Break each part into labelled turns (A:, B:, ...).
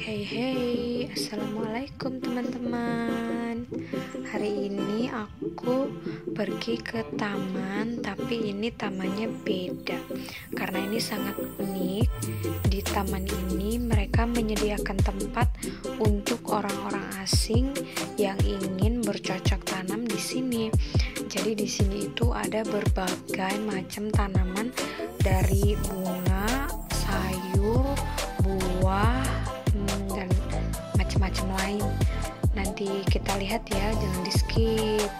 A: Hey, assalamualaikum teman-teman. Hari ini aku pergi ke taman, tapi ini tamannya beda karena ini sangat unik. Di taman ini mereka menyediakan tempat untuk orang-orang asing yang ingin bercocok tanam di sini. Jadi di sini itu ada berbagai macam tanaman, dari bunga, sayur, buah, dan macam-macam lain. Nanti kita lihat ya, jangan di skip.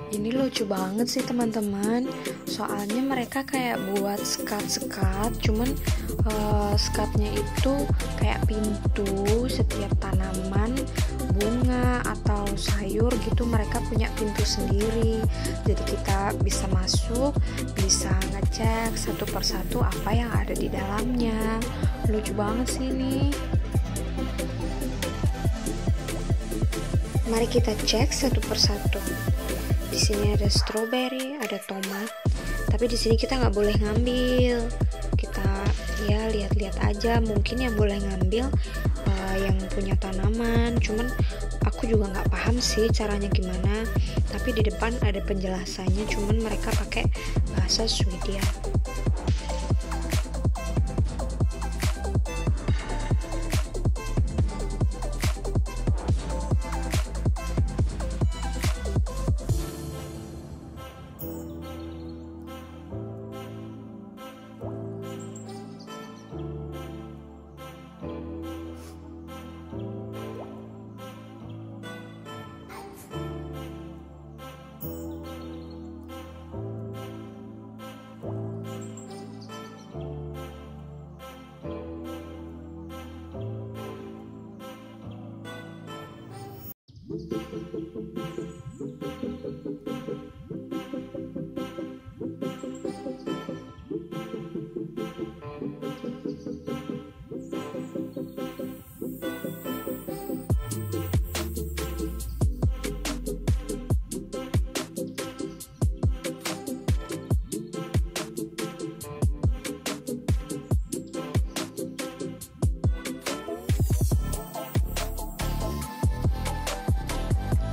A: Ini lucu banget sih teman-teman. Soalnya mereka kayak buat sekat-sekat, cuman sekatnya itu kayak pintu. Setiap tanaman, bunga atau sayur gitu, mereka punya pintu sendiri. Jadi kita bisa masuk, bisa ngecek satu persatu apa yang ada di dalamnya. Lucu banget sih ini. Mari kita cek satu persatu. Di sini ada stroberi, ada tomat, tapi di sini kita nggak boleh ngambil. Kita ya lihat-lihat aja. Mungkin yang boleh ngambil yang punya tanaman. Cuman aku juga nggak paham sih caranya gimana. Tapi di depan ada penjelasannya. Cuman mereka pakai bahasa Swedia.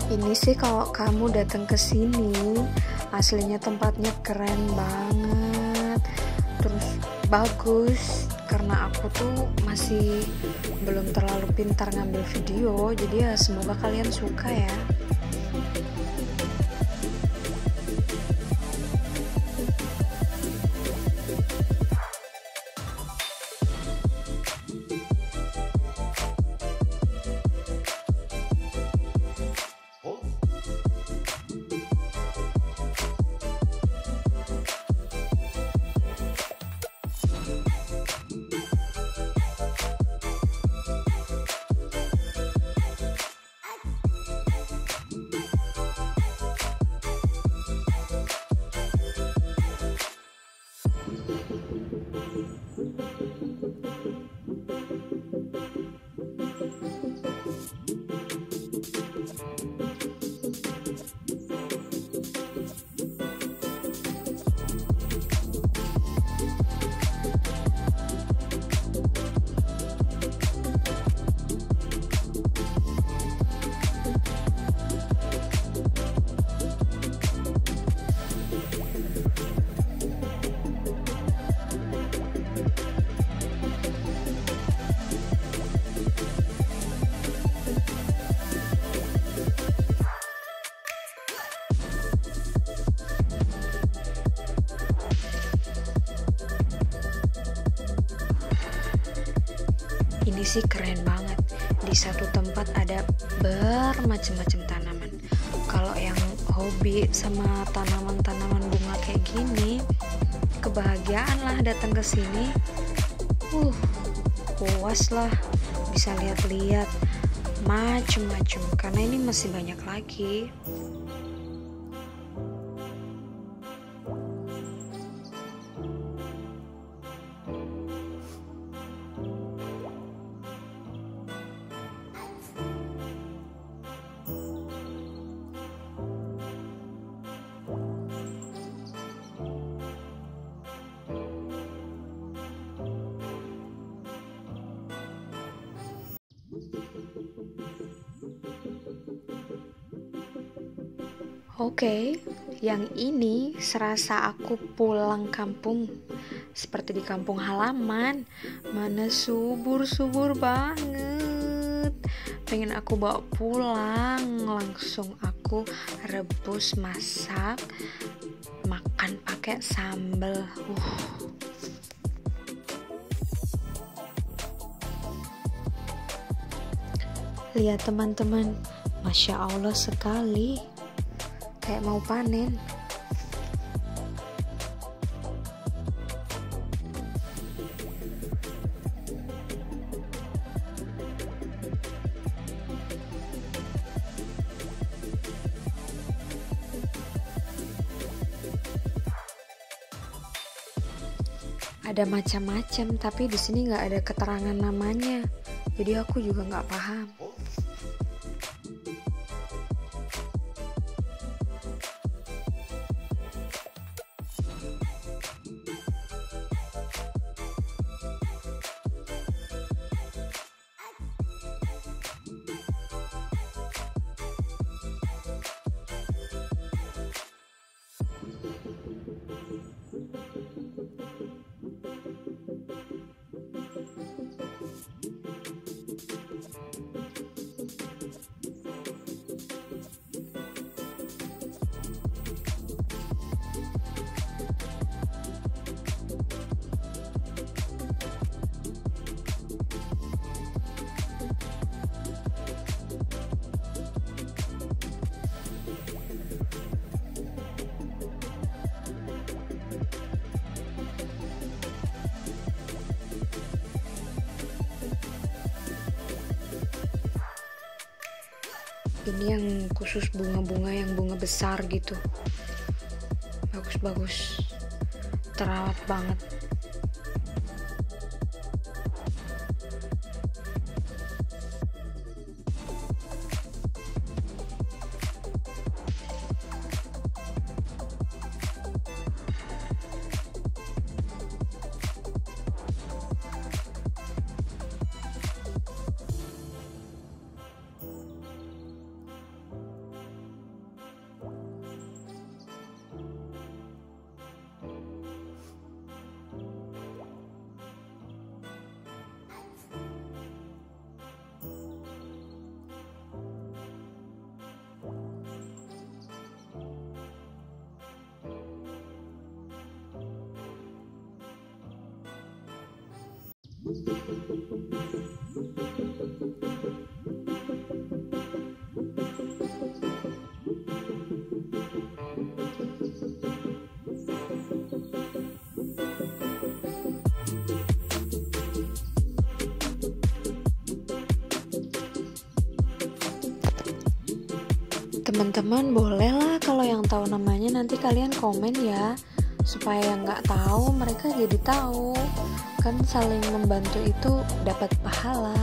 A: Ini sih kalau kamu datang ke sini, aslinya tempatnya keren banget, terus bagus. Karena aku tuh masih belum terlalu pintar ngambil video, jadi ya semoga kalian suka ya. sih keren banget. Di satu tempat ada bermacam-macam tanaman. Kalau yang hobi sama tanaman-tanaman bunga kayak gini, kebahagiaan lah datang ke sini. Puas lah, bisa lihat-lihat macem-macem karena ini masih banyak lagi. Oke, yang ini serasa aku pulang kampung, seperti di kampung halaman, mana subur-subur banget. Pengen aku bawa pulang, langsung aku rebus, masak, makan pakai sambal. Lihat teman-teman, Masya Allah sekali. Kayak mau panen. Ada macam-macam, tapi di sini nggak ada keterangan namanya. Jadi aku juga nggak paham. Ini yang khusus bunga-bunga yang bunga besar gitu. Bagus-bagus. Terawat banget. Teman-teman bolehlah kalau yang tahu namanya nanti kalian komen ya, supaya yang nggak tahu mereka jadi tahu. Kan saling membantu itu dapat pahala.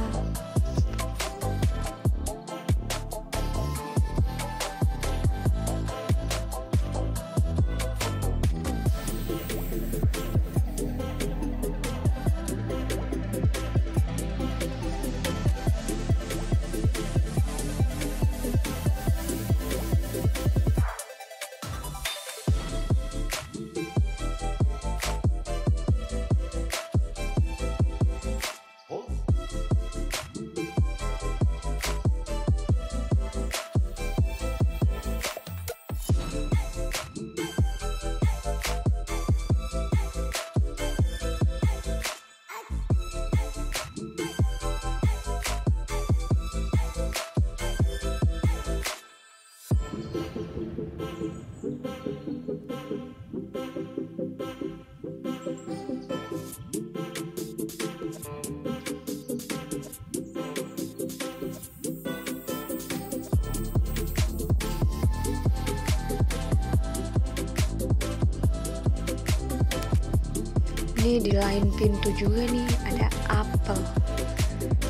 A: Nih di lain pintu juga nih ada apel.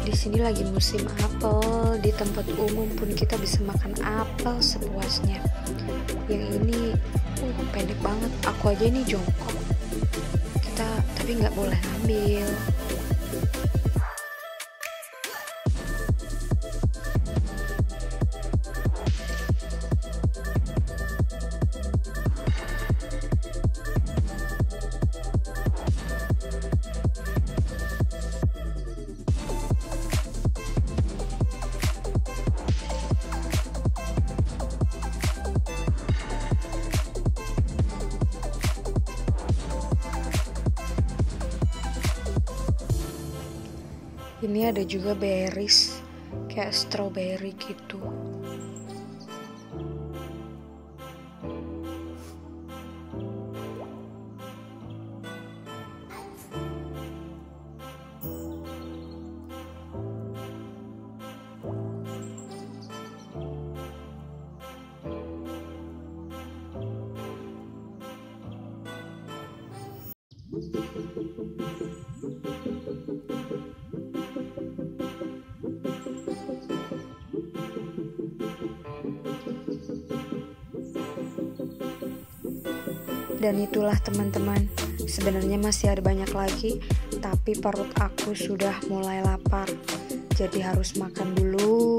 A: Di sini lagi musim apel. Di tempat umum pun kita bisa makan apel sepuasnya. Yang ini pendek banget. Aku aja ini jongkok. Kita tapi nggak boleh ngambil. Ini ada juga berries, kayak strawberry gitu. Dan itulah teman-teman, sebenarnya masih ada banyak lagi, tapi perut aku sudah mulai lapar, jadi harus makan dulu.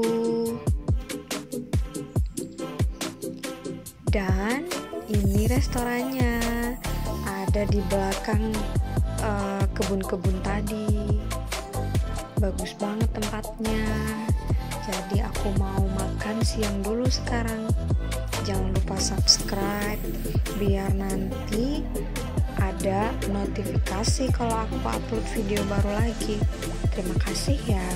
A: Dan ini restorannya, ada di belakang kebun-kebun tadi. Bagus banget tempatnya, jadi aku mau makan siang dulu sekarang. Jangan lupa subscribe biar nanti ada notifikasi kalau aku upload video baru lagi. Terima kasih ya.